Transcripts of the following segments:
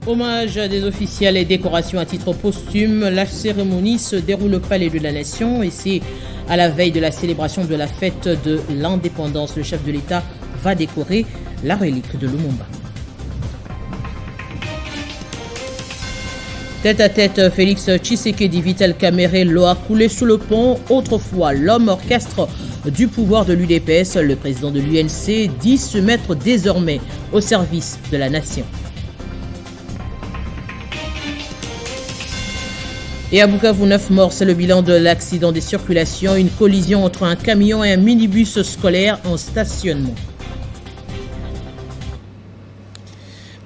Hommage à des officiels et décorations à titre posthume. La cérémonie se déroule au Palais de la Nation et c'est à la veille de la célébration de la fête de l'indépendance. Le chef de l'État va décorer la relique de Lumumba. Tête à tête, Félix Tshisekedi, Vital Kamerhe, l'eau a coulé sous le pont. Autrefois, l'homme orchestre du pouvoir de l'UDPS, le président de l'UNC, dit se mettre désormais au service de la nation. Et à Bukavu, 9 morts, c'est le bilan de l'accident des circulations, une collision entre un camion et un minibus scolaire en stationnement.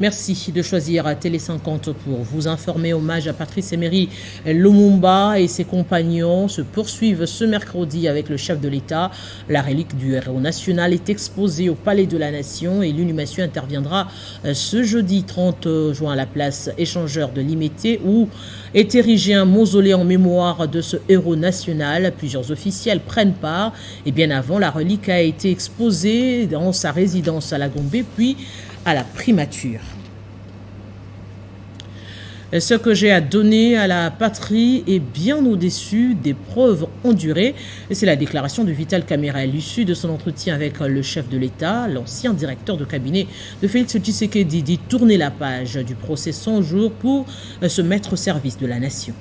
Merci de choisir Télé 50 pour vous informer. Hommage à Patrice Emery Lumumba et ses compagnons se poursuivent ce mercredi avec le chef de l'État. La relique du héros national est exposée au Palais de la Nation et l'inhumation interviendra ce jeudi 30 juin à la place échangeur de Limité où est érigé un mausolée en mémoire de ce héros national. Plusieurs officiels prennent part et bien avant, la relique a été exposée dans sa résidence à la Gombe puis à la primature. Ce que j'ai à donner à la patrie est bien au-dessus des preuves endurées. C'est la déclaration de Vital Kamerhe à l'issue de son entretien avec le chef de l'État. L'ancien directeur de cabinet de Félix Tshisekedi dit tourner la page du procès 100 jours pour se mettre au service de la nation.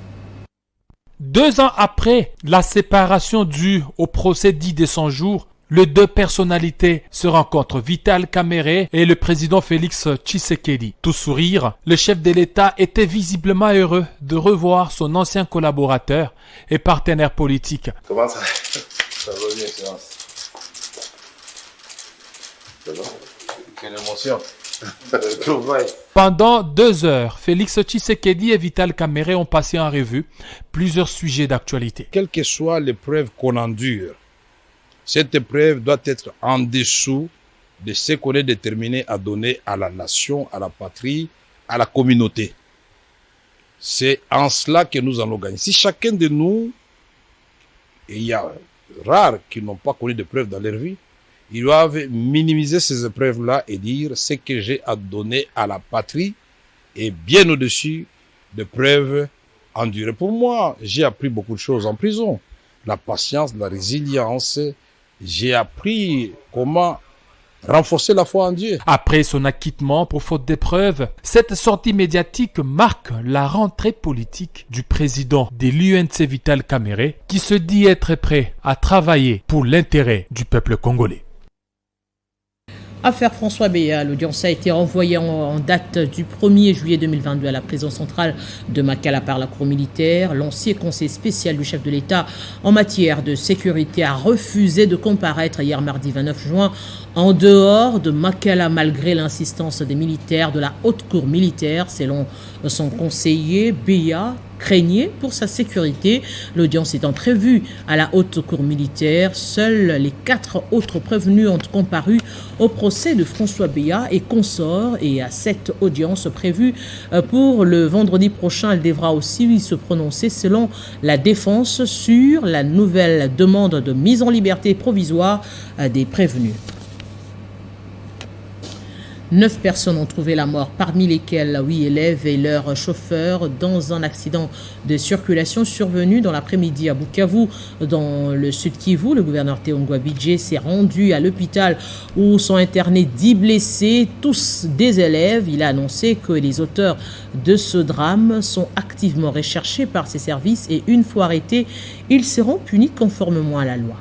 2 ans après la séparation due au procès dit des 100 jours, les deux personnalités se rencontrent, Vital Kamerhe et le président Félix Tshisekedi. Tout sourire, le chef de l'État était visiblement heureux de revoir son ancien collaborateur et partenaire politique. Comment ça va bien, Excellence? C'est bon? Quelle émotion. Pendant 2 heures, Félix Tshisekedi et Vital Kamerhe ont passé en revue plusieurs sujets d'actualité. Quelle que soit l'épreuve qu'on endure, cette épreuve doit être en dessous de ce qu'on est déterminé à donner à la nation, à la patrie, à la communauté. C'est en cela que nous allons gagner. Si chacun de nous, et il y a rares qui n'ont pas connu d'épreuves dans leur vie, ils doivent minimiser ces épreuves-là et dire ce que j'ai à donner à la patrie est bien au-dessus des preuves endurées. Pour moi, j'ai appris beaucoup de choses en prison. La patience, la résilience. J'ai appris comment renforcer la foi en Dieu. Après son acquittement pour faute d'épreuve, cette sortie médiatique marque la rentrée politique du président de l'UNC Vital Kamerhe qui se dit être prêt à travailler pour l'intérêt du peuple congolais. Affaire François Béat, l'audience a été renvoyée en date du 1er juillet 2022 à la prison centrale de Makala par la cour militaire. L'ancien conseiller spécial du chef de l'État en matière de sécurité a refusé de comparaître hier mardi 29 juin en dehors de Makala malgré l'insistance des militaires de la haute cour militaire. Selon son conseiller, Béat craignait pour sa sécurité. L'audience étant prévue à la haute cour militaire, seuls les 4 autres prévenus ont comparu au procès de François Béat et consorts. Et à cette audience prévue pour le vendredi prochain, elle devra aussi se prononcer selon la défense sur la nouvelle demande de mise en liberté provisoire des prévenus. 9 personnes ont trouvé la mort, parmi lesquelles 8 élèves et leur chauffeur, dans un accident de circulation survenu dans l'après-midi à Bukavu, dans le sud Kivu. Le gouverneur Théo Ngouabidje s'est rendu à l'hôpital où sont internés 10 blessés, tous des élèves. Il a annoncé que les auteurs de ce drame sont activement recherchés par ses services et une fois arrêtés, ils seront punis conformément à la loi.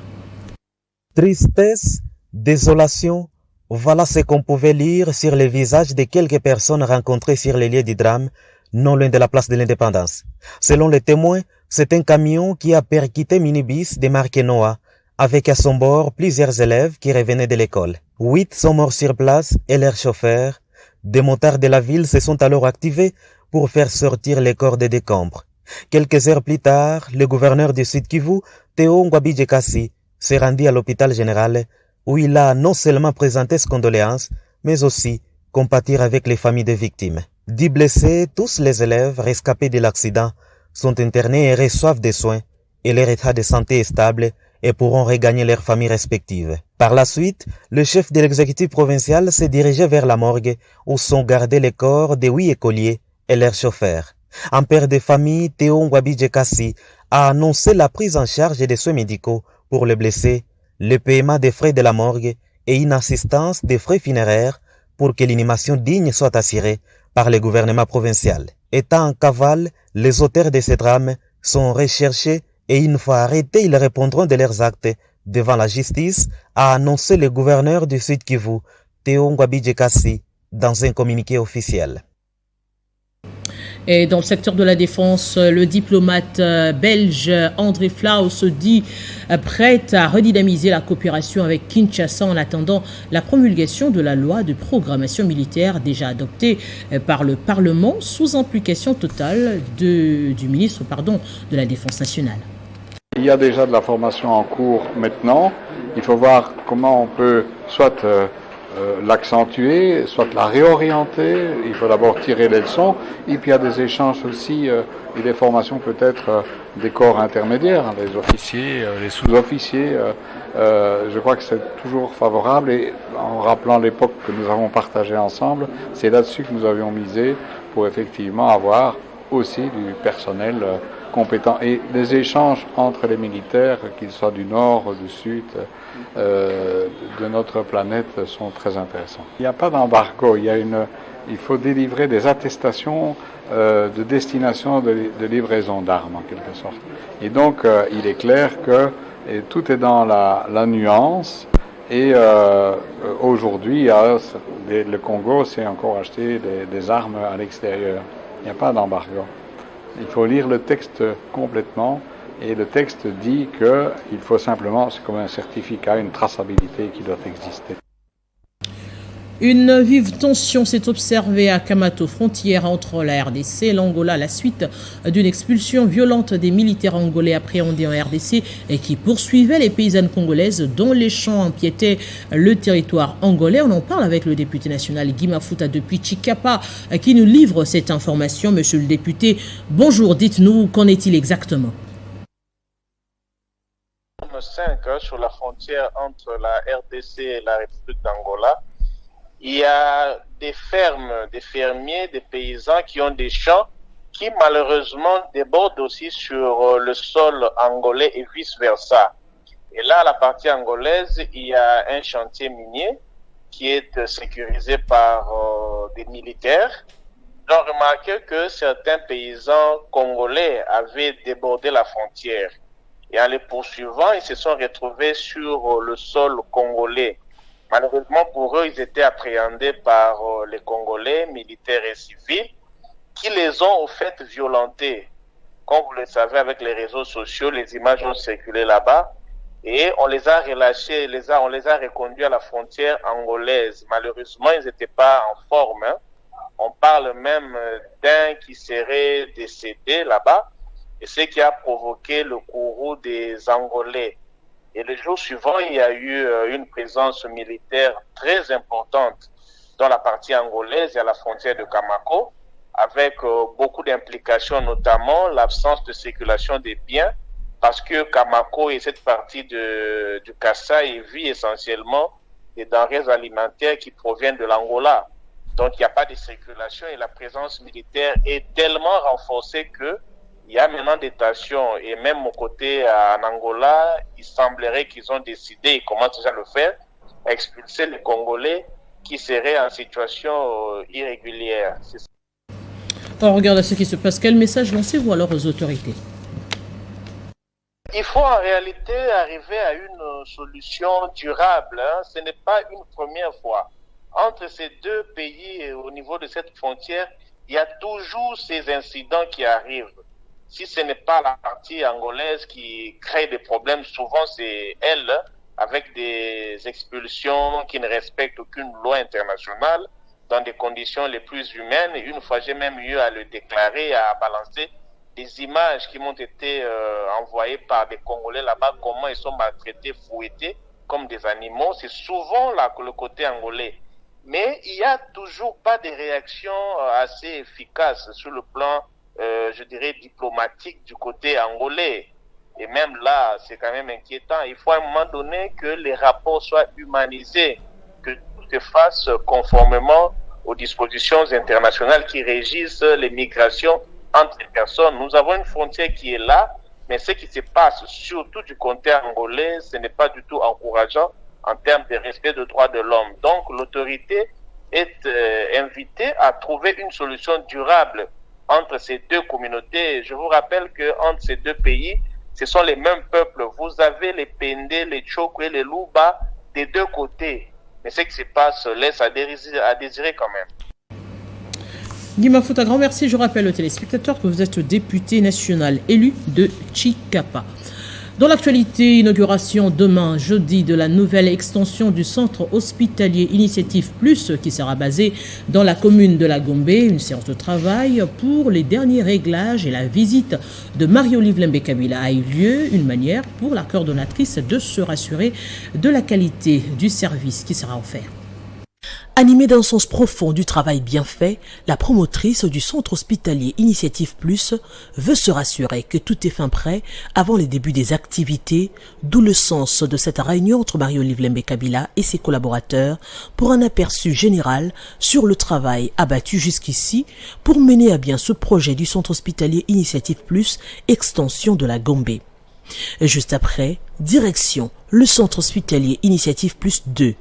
Tristesse, désolation. Voilà ce qu'on pouvait lire sur les visages de quelques personnes rencontrées sur les lieux du drame, non loin de la place de l'Indépendance. Selon les témoins, c'est un camion qui a percuté minibus de marque Noah, avec à son bord plusieurs élèves qui revenaient de l'école. 8 sont morts sur place et leur chauffeur. Des motards de la ville se sont alors activés pour faire sortir les corps des décombres. Quelques heures plus tard, le gouverneur du Sud Kivu, Théo Ngouabidje Kassi, s'est rendu à l'hôpital général où il a non seulement présenté ses condoléances, mais aussi compatir avec les familles des victimes. 10 blessés, tous les élèves rescapés de l'accident, sont internés et reçoivent des soins, et leur état de santé est stable et pourront regagner leurs familles respectives. Par la suite, le chef de l'exécutif provincial s'est dirigé vers la morgue où sont gardés les corps des 8 écoliers et leurs chauffeurs. Un père de famille, Théo Ngwabi Djekassi, a annoncé la prise en charge des soins médicaux pour les blessés, le paiement des frais de la morgue et une assistance des frais funéraires pour que l'inhumation digne soit assurée par le gouvernement provincial. Étant en cavale, les auteurs de ces drames sont recherchés et une fois arrêtés, ils répondront de leurs actes devant la justice, a annoncé le gouverneur du Sud Kivu, Théo Ngwabi Djekassi, dans un communiqué officiel. Et dans le secteur de la défense, le diplomate belge André Flau se dit prêt à redynamiser la coopération avec Kinshasa en attendant la promulgation de la loi de programmation militaire déjà adoptée par le Parlement sous implication totale du ministre de la Défense nationale. Il y a déjà de la formation en cours maintenant. Il faut voir comment on peut soit l'accentuer, soit la réorienter. Il faut d'abord tirer les leçons. Et puis il y a des échanges aussi et des formations peut-être des corps intermédiaires, les officiers, les sous-officiers. Je crois que c'est toujours favorable. Et en rappelant l'époque que nous avons partagée ensemble, c'est là-dessus que nous avions misé pour effectivement avoir aussi du personnel compétent. Et les échanges entre les militaires, qu'ils soient du nord, du sud, de notre planète, sont très intéressants. Il n'y a pas d'embargo, il faut délivrer des attestations de destination de livraison d'armes en quelque sorte. Et donc il est clair que tout est dans la nuance. Et aujourd'hui, le Congo s'est encore acheté des armes à l'extérieur. Il n'y a pas d'embargo. Il faut lire le texte complètement et le texte dit qu'il faut simplement, c'est comme un certificat, une traçabilité qui doit exister. Une vive tension s'est observée à Kamato, frontière entre la RDC et l'Angola, à la suite d'une expulsion violente des militaires angolais appréhendés en RDC et qui poursuivaient les paysannes congolaises dont les champs empiétaient le territoire angolais. On en parle avec le député national Guy Mafuta depuis Chikapa qui nous livre cette information. Monsieur le député, bonjour, dites-nous, qu'en est-il exactement? 5 sur la frontière entre la RDC et la République d'Angola. Il y a des fermes, des fermiers, des paysans qui ont des champs qui malheureusement débordent aussi sur le sol angolais et vice-versa. Et là, à la partie angolaise, il y a un chantier minier qui est sécurisé par des militaires. Ils ont remarqué que certains paysans congolais avaient débordé la frontière. Et en les poursuivant, ils se sont retrouvés sur le sol congolais. Malheureusement pour eux, ils étaient appréhendés par les Congolais, militaires et civils, qui les ont au fait violentés. Comme vous le savez, avec les réseaux sociaux, les images ont circulé là-bas et on les a relâchés, on les a reconduits à la frontière angolaise. Malheureusement, ils n'étaient pas en forme. On parle même d'un qui serait décédé là-bas et ce qui a provoqué le courroux des Angolais. Et le jour suivant, il y a eu une présence militaire très importante dans la partie angolaise et à la frontière de Kamako, avec beaucoup d'implications, notamment l'absence de circulation des biens, parce que Kamako et cette partie du Kasaï vit essentiellement des denrées alimentaires qui proviennent de l'Angola. Donc il n'y a pas de circulation et la présence militaire est tellement renforcée que il y a maintenant des tensions et même au côté en Angola, il semblerait qu'ils ont décidé, ils commencent déjà à le faire, à expulser les Congolais qui seraient en situation irrégulière. On regarde ce qui se passe. Quel message lancez-vous alors aux autorités? Il faut en réalité arriver à une solution durable. Ce n'est pas une première fois. Entre ces deux pays, au niveau de cette frontière, il y a toujours ces incidents qui arrivent. Si ce n'est pas la partie angolaise qui crée des problèmes, souvent c'est elle, avec des expulsions qui ne respectent aucune loi internationale, dans des conditions les plus humaines. Et une fois, j'ai même eu à le déclarer, à balancer des images qui m'ont été envoyées par des Congolais là-bas, comment ils sont maltraités, fouettés comme des animaux. C'est souvent là le côté angolais. Mais il n'y a toujours pas de réaction assez efficace sur le plan je dirais diplomatique du côté angolais. Et même là, c'est quand même inquiétant. Il faut à un moment donné que les rapports soient humanisés, que tout se fasse conformément aux dispositions internationales qui régissent les migrations entre les personnes. Nous avons une frontière qui est là, mais ce qui se passe surtout du côté angolais, ce n'est pas du tout encourageant en termes de respect des droits de l'homme. Donc l'autorité est invitée à trouver une solution durable entre ces deux communautés. Je vous rappelle que entre ces deux pays, ce sont les mêmes peuples. Vous avez les Pende, les Tchoko et les Luba des deux côtés. Mais ce qui se passe laisse à désirer quand même. Guy Mafuta, grand merci. Je rappelle aux téléspectateurs que vous êtes député national élu de Chikapa. Dans l'actualité, inauguration demain, jeudi, de la nouvelle extension du centre hospitalier Initiative Plus qui sera basé dans la commune de la Gombe. Une séance de travail pour les derniers réglages et la visite de Marie-Olive Lembe-Kabila a eu lieu. Une manière pour la coordonnatrice de se rassurer de la qualité du service qui sera offert. Animée d'un sens profond du travail bien fait, la promotrice du centre hospitalier Initiative Plus veut se rassurer que tout est fin prêt avant les débuts des activités, d'où le sens de cette réunion entre Marie-Olive Lembe-Kabila et ses collaborateurs pour un aperçu général sur le travail abattu jusqu'ici pour mener à bien ce projet du centre hospitalier Initiative Plus, extension de la Gombe. Juste après, direction le centre hospitalier Initiative Plus 2.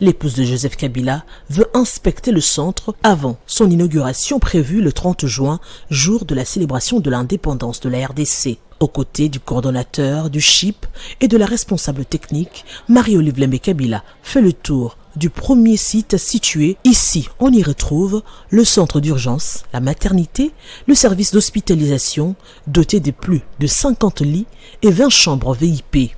L'épouse de Joseph Kabila veut inspecter le centre avant son inauguration prévue le 30 juin, jour de la célébration de l'indépendance de la RDC. Aux côtés du coordonnateur, du CHIP et de la responsable technique, Marie-Olive Lembe-Kabila fait le tour du premier site situé. Ici, on y retrouve le centre d'urgence, la maternité, le service d'hospitalisation doté de plus de 50 lits et 20 chambres VIP.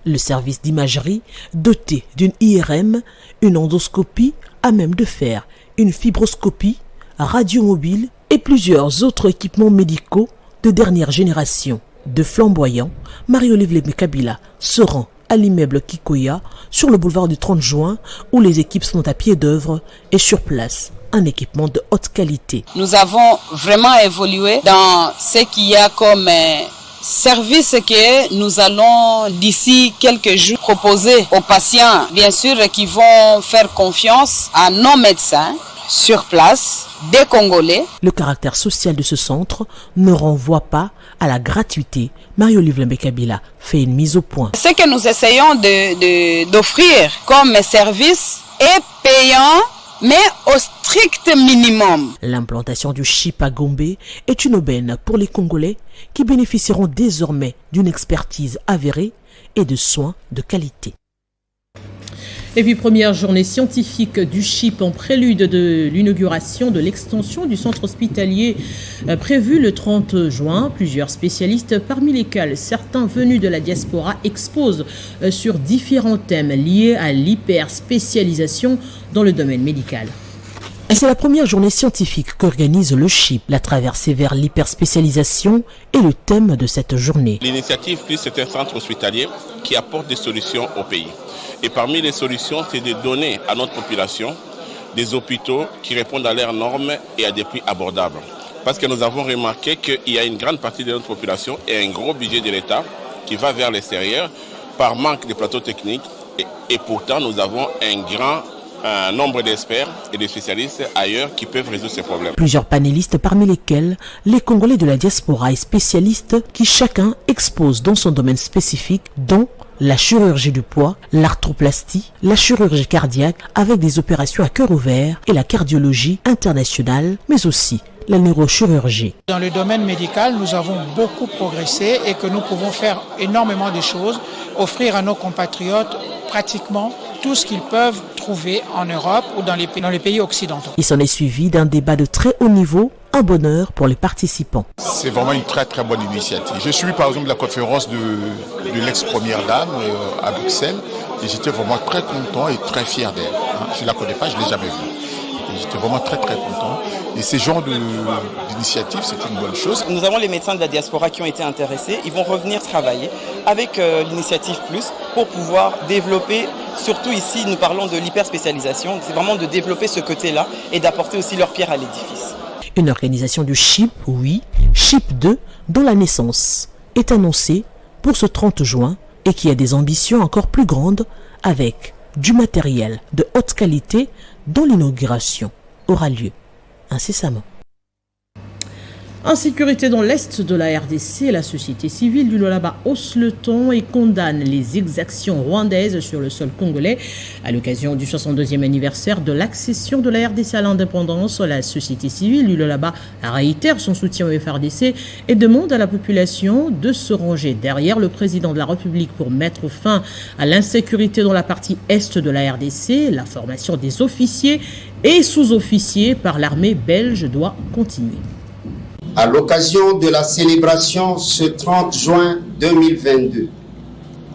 Le service d'imagerie doté d'une IRM, une endoscopie à même de faire, une fibroscopie, radio mobile et plusieurs autres équipements médicaux de dernière génération. De flamboyant, Marie-Olive Lembe-Kabila se rend à l'immeuble Kikoya sur le boulevard du 30 juin où les équipes sont à pied d'œuvre et sur place. Un équipement de haute qualité. Nous avons vraiment évolué dans ce qu'il y a comme service que nous allons d'ici quelques jours proposer aux patients, bien sûr, qui vont faire confiance à nos médecins sur place, des Congolais. Le caractère social de ce centre ne renvoie pas à la gratuité. Marie-Olive Lembe-Kabila fait une mise au point. Ce que nous essayons d'offrir comme service est payant, mais au strict minimum. L'implantation du CHIP à Gombe est une aubaine pour les Congolais qui bénéficieront désormais d'une expertise avérée et de soins de qualité. Et puis, première journée scientifique du CHIP en prélude de l'inauguration de l'extension du centre hospitalier prévue le 30 juin. Plusieurs spécialistes, parmi lesquels certains venus de la diaspora, exposent sur différents thèmes liés à l'hyperspécialisation dans le domaine médical. C'est la première journée scientifique qu'organise le CHIP. La traversée vers l'hyperspécialisation est le thème de cette journée. L'initiative Plus, c'est un centre hospitalier qui apporte des solutions au pays. Et parmi les solutions, c'est de donner à notre population des hôpitaux qui répondent à leurs normes et à des prix abordables. Parce que nous avons remarqué qu'il y a une grande partie de notre population et un gros budget de l'État qui va vers l'extérieur par manque de plateaux techniques. Et pourtant, nous avons un grand nombre d'experts et de spécialistes ailleurs qui peuvent résoudre ces problèmes. Plusieurs panélistes, parmi lesquels les Congolais de la diaspora et spécialistes qui chacun expose dans son domaine spécifique, dont la chirurgie du poids, l'arthroplastie, la chirurgie cardiaque avec des opérations à cœur ouvert et la cardiologie internationale, mais aussi la neurochirurgie. Dans le domaine médical, nous avons beaucoup progressé et que nous pouvons faire énormément de choses, offrir à nos compatriotes pratiquement tout ce qu'ils peuvent trouver en Europe ou dans les pays occidentaux. Il s'en est suivi d'un débat de très haut niveau, un bonheur pour les participants. C'est vraiment une très très bonne initiative. Je suis par exemple la conférence de l'ex-première dame à Bruxelles et j'étais vraiment très content et très fier d'elle. Je ne la connais pas, je ne l'ai jamais vue. J'étais vraiment très très content. Et ces genres d'initiatives, c'est une bonne chose. Nous avons les médecins de la diaspora qui ont été intéressés. Ils vont revenir travailler avec l'Initiative Plus pour pouvoir développer, surtout ici nous parlons de l'hyperspécialisation, c'est vraiment de développer ce côté-là et d'apporter aussi leur pierre à l'édifice. Une organisation du CHIP, oui, CHIP 2, dont la naissance est annoncée pour ce 30 juin et qui a des ambitions encore plus grandes avec du matériel de haute qualité dans l'inauguration aura lieu incessamment. En sécurité dans l'est de la RDC, la société civile du Lualaba hausse le ton et condamne les exactions rwandaises sur le sol congolais. À l'occasion du 62e anniversaire de l'accession de la RDC à l'indépendance, la société civile du Lualaba réitère son soutien au FARDC et demande à la population de se ranger derrière le président de la République pour mettre fin à l'insécurité dans la partie est de la RDC. La formation des officiers et sous-officiers par l'armée belge doit continuer. À l'occasion de la célébration ce 30 juin 2022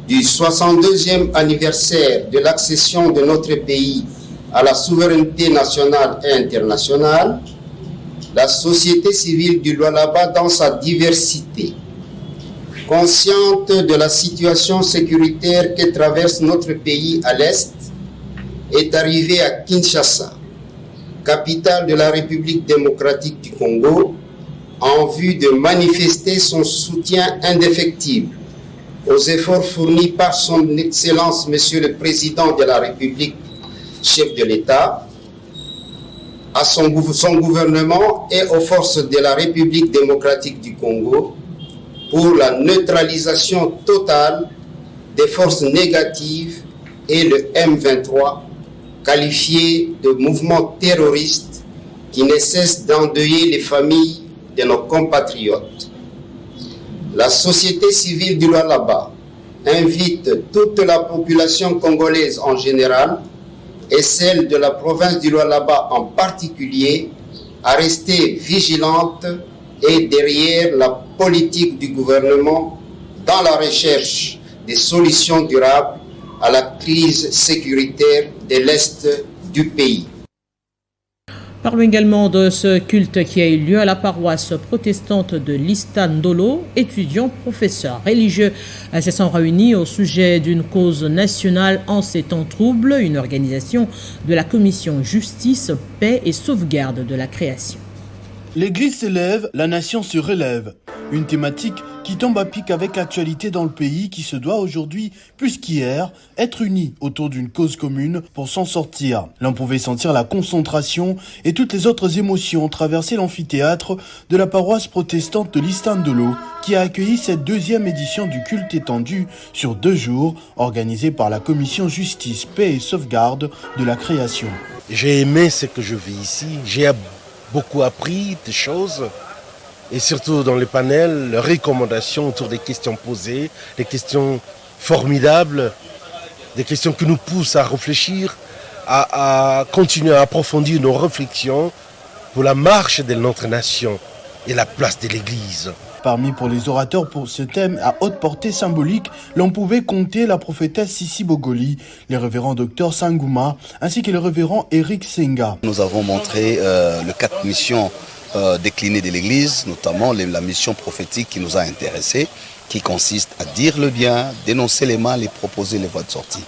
du 62e anniversaire de l'accession de notre pays à la souveraineté nationale et internationale, la société civile du Lualaba dans sa diversité, consciente de la situation sécuritaire que traverse notre pays à l'Est, est arrivée à Kinshasa, capitale de la République démocratique du Congo, en vue de manifester son soutien indéfectible aux efforts fournis par son Excellence Monsieur le Président de la République, chef de l'État, à son gouvernement et aux forces de la République démocratique du Congo pour la neutralisation totale des forces négatives et le M23, qualifié de mouvement terroriste qui ne cesse d'endeuiller les familles de nos compatriotes. La société civile du Lualaba invite toute la population congolaise en général et celle de la province du Lualaba en particulier à rester vigilante et derrière la politique du gouvernement dans la recherche des solutions durables à la crise sécuritaire de l'Est du pays. Parlons également de ce culte qui a eu lieu à la paroisse protestante de Listandolo. Étudiants, professeurs, religieux se sont réunis au sujet d'une cause nationale en ces temps troubles, une organisation de la commission Justice, Paix et Sauvegarde de la Création. L'Église s'élève, la nation se relève. Une thématique qui tombe à pic avec l'actualité dans le pays qui se doit aujourd'hui, plus qu'hier, être unis autour d'une cause commune pour s'en sortir. L'on pouvait sentir la concentration et toutes les autres émotions traverser l'amphithéâtre de la paroisse protestante de Listandolo qui a accueilli cette deuxième édition du culte étendu sur 2 jours, organisée par la commission Justice, Paix et Sauvegarde de la Création. J'ai aimé ce que je vis ici, j'ai beaucoup appris des choses. Et surtout dans les panels, les recommandations autour des questions posées, des questions formidables, des questions qui nous poussent à réfléchir, à continuer à approfondir nos réflexions pour la marche de notre nation et la place de l'Église. Parmi pour les orateurs pour ce thème à haute portée symbolique, l'on pouvait compter la prophétesse Sissi Bogoli, le révérend Dr Sangouma, ainsi que le révérend Eric Senga. Nous avons montré les 4 missions déclinées de l'Église, notamment la mission prophétique qui nous a intéressés, qui consiste à dire le bien, dénoncer les mal et proposer les voies de sortie.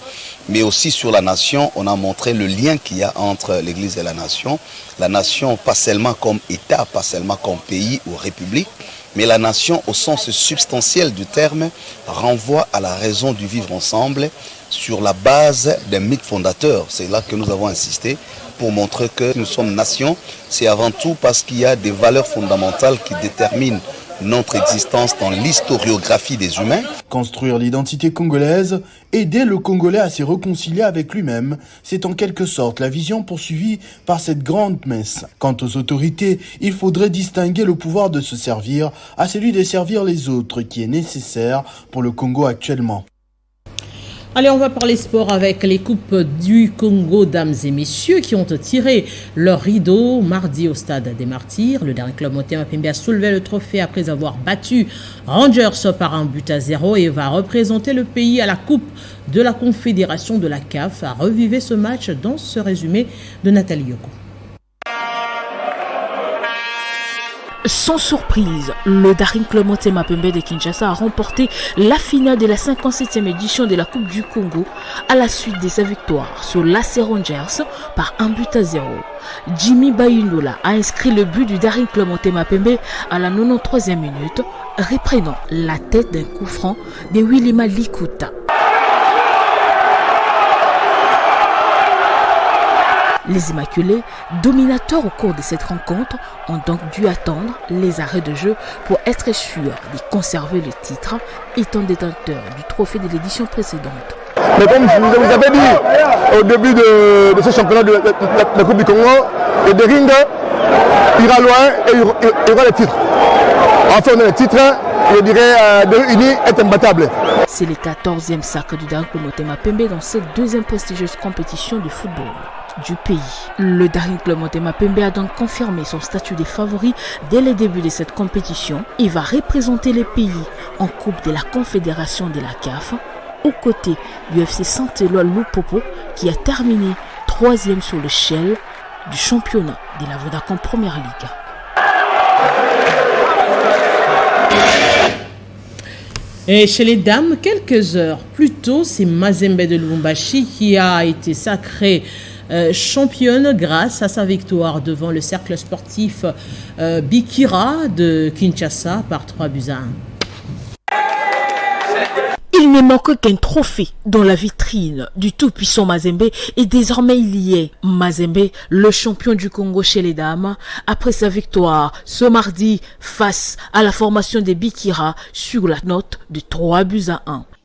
Mais aussi sur la nation, on a montré le lien qu'il y a entre l'Église et la nation. La nation, pas seulement comme État, pas seulement comme pays ou république, mais la nation, au sens substantiel du terme, renvoie à la raison du vivre ensemble sur la base d'un mythe fondateur. C'est là que nous avons insisté pour montrer que nous sommes nation. C'est avant tout parce qu'il y a des valeurs fondamentales qui déterminent notre existence dans l'historiographie des humains. Construire l'identité congolaise, aider le Congolais à se réconcilier avec lui-même, c'est en quelque sorte la vision poursuivie par cette grande messe. Quant aux autorités, il faudrait distinguer le pouvoir de se servir à celui de servir les autres qui est nécessaire pour le Congo actuellement. Allez, on va parler sport avec les Coupes du Congo, dames et messieurs, qui ont tiré leur rideau mardi au stade des Martyrs. Le dernier club Motema Pembe a soulevé le trophée après avoir battu Rangers par 1-0 et va représenter le pays à la Coupe de la Confédération de la CAF. À revivre ce match dans ce résumé de Nathalie Yoko. Sans surprise, le Daring Club Motema Pembe de Kinshasa a remporté la finale de la 57e édition de la Coupe du Congo à la suite de sa victoire sur l'AC Rangers par 1-0. Jimmy Bayindola a inscrit le but du Daring Club Motema Pembe à la 93e minute, reprenant la tête d'un coup franc de Willima Likuta. Les Immaculés, dominateurs au cours de cette rencontre, ont donc dû attendre les arrêts de jeu pour être sûrs de conserver le titre, étant détenteurs du trophée de l'édition précédente. Mais comme je vous avais dit au début de ce championnat de la Coupe du Congo, le Dering ira loin et il y aura le titre. Enfin, on a le titre, je dirais, de Uni est imbattable. C'est le 14e sacre du Daring Club Motema Pembe dans cette deuxième prestigieuse compétition de football du pays. Le Daring Club Motema Pembe a donc confirmé son statut de favori dès le début de cette compétition. Il va représenter le pays en Coupe de la Confédération de la CAF, aux côtés du FC Saint-Éloi Lupopo qui a terminé 3e sur l'échelle du championnat de la Vodacom Première Ligue. Et chez les dames, quelques heures plus tôt, c'est Mazembe de Lubumbashi qui a été sacrée championne grâce à sa victoire devant le cercle sportif Bikira de Kinshasa par 3-1. Il ne manque qu'un trophée dans la vitrine du tout-puissant Mazembe et désormais il y est. Mazembe, le champion du Congo chez les dames, après sa victoire ce mardi face à la formation des Bikira sur la note de 3-1.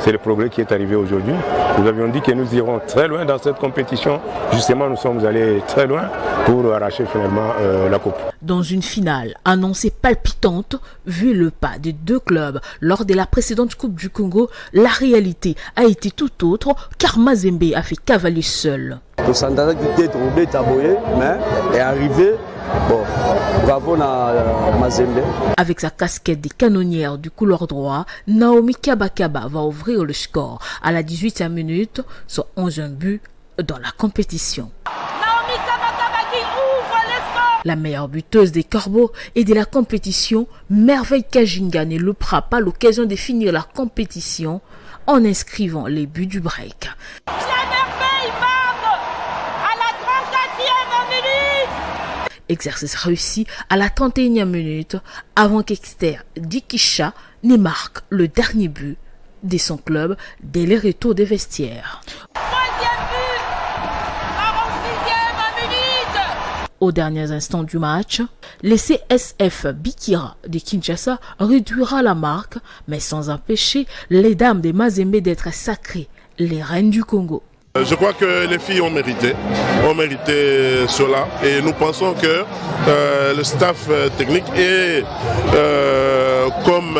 C'est le progrès qui est arrivé aujourd'hui. Nous avions dit que nous irons très loin dans cette compétition. Justement, nous sommes allés très loin pour arracher finalement la coupe. Dans une finale annoncée palpitante, vu le pas des deux clubs lors de la précédente Coupe du Congo, la réalité a été tout autre car Mazembe a fait cavalier seul. Le Sandara qui était tombé, taboyé, mais est arrivé. Bon, bravo à Mazembe. Avec sa casquette des canonnières du couloir droit, Naomi Kabakaba va ouvrir le score à la 18e minute, soit 11 buts dans la compétition. Naomi Kabakaba qui ouvre le score. La meilleure buteuse des Corbeaux et de la compétition, Merveille Kajinga ne loupera pas l'occasion de finir la compétition en inscrivant les buts du break. Exercice réussi à la 31e minute avant qu'Exter Dikisha ne marque le dernier but de son club dès le retour des vestiaires. Aux derniers instants du match, le CSF Bikira de Kinshasa réduira la marque, mais sans empêcher les dames de Mazembe d'être sacrées, les reines du Congo. Je crois que les filles ont mérité cela et nous pensons que le staff technique et comme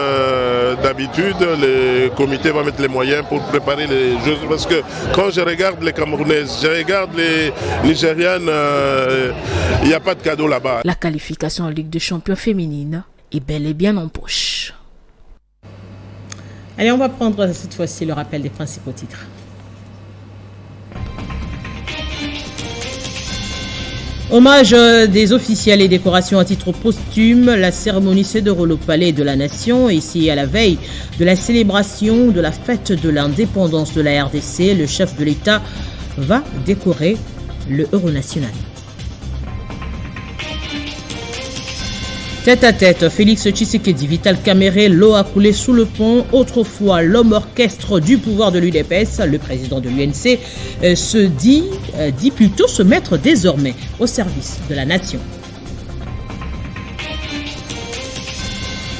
d'habitude, le comité va mettre les moyens pour préparer les Jeux. Parce que quand je regarde les Camerounaises, je regarde les Nigérianes, il n'y a pas de cadeau là-bas. La qualification en Ligue des Champions féminine est bel et bien en poche. Allez, on va prendre cette fois-ci le rappel des principaux titres. Hommage des officiels et décorations à titre posthume. La cérémonie se déroule au Palais de la Nation. Ici, à la veille de la célébration de la fête de l'indépendance de la RDC, le chef de l'État va décorer le héros national. Tête à tête, Félix Tshisekedi, Vital Kamerhe, l'eau a coulé sous le pont. Autrefois, l'homme orchestre du pouvoir de l'UDPS, le président de l'UNC, dit plutôt se mettre désormais au service de la nation.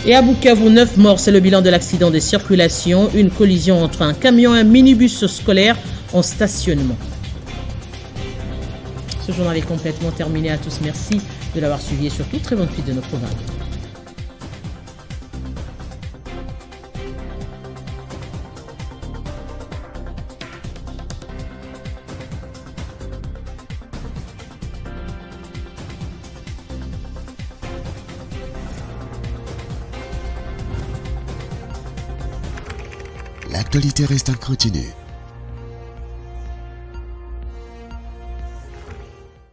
Et à Bukavu, 9 morts, c'est le bilan de l'accident de circulation. Une collision entre un camion et un minibus scolaire en stationnement. Ce journal est complètement terminé. À tous, merci de l'avoir suivi et surtout très bonne suite de nos programmes. L'actualité reste en continu.